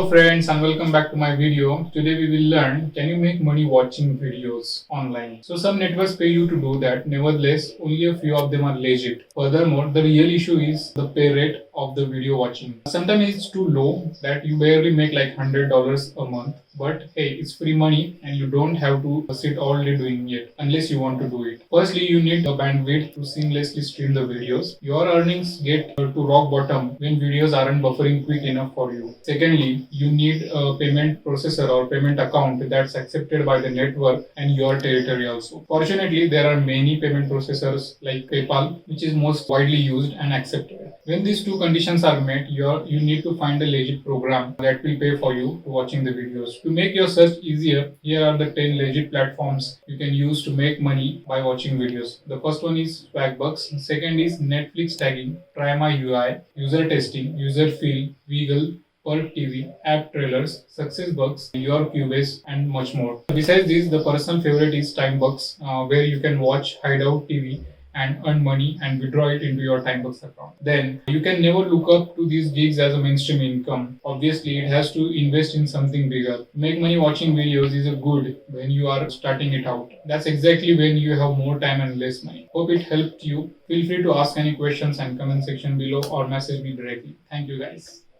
Hello friends and welcome back to my video. Today we will learn, can you make money watching videos online? So some networks pay you to do that. Nevertheless, only a few of them are legit. Furthermore, the real issue is the pay rate of the video watching. Sometimes it's too low that you barely make like $100 a month. But hey, it's free money and you don't have to sit all day doing it unless you want to do it. Firstly, you need a bandwidth to seamlessly stream the videos. Your earnings get to rock bottom when videos aren't buffering quick enough for you. Secondly, you need a payment processor or payment account that's accepted by the network and your territory also. Fortunately, there are many payment processors like PayPal, which is most widely used and accepted. When these two conditions are met, you need to find a legit program that will pay for you for watching the videos. To make your search easier, here are the 10 legit platforms you can use to make money by watching videos. The first one is Swagbucks, second is Netflix tagging, Try My UI, user testing, user feel, Weagle, Perk TV, app trailers, success bugs, your Cubase, and much more. Besides this, the personal favorite is Timebucks, where you can watch Hideout TV and earn money and withdraw it into your Timebucks account. Then you can never look up to these gigs as a mainstream income. Obviously, it has to invest in something bigger. Make money watching videos is a good when you are starting it out. That's exactly when you have more time and less money. Hope it helped you. Feel free to ask any questions and comment section below or message me directly. Thank you guys.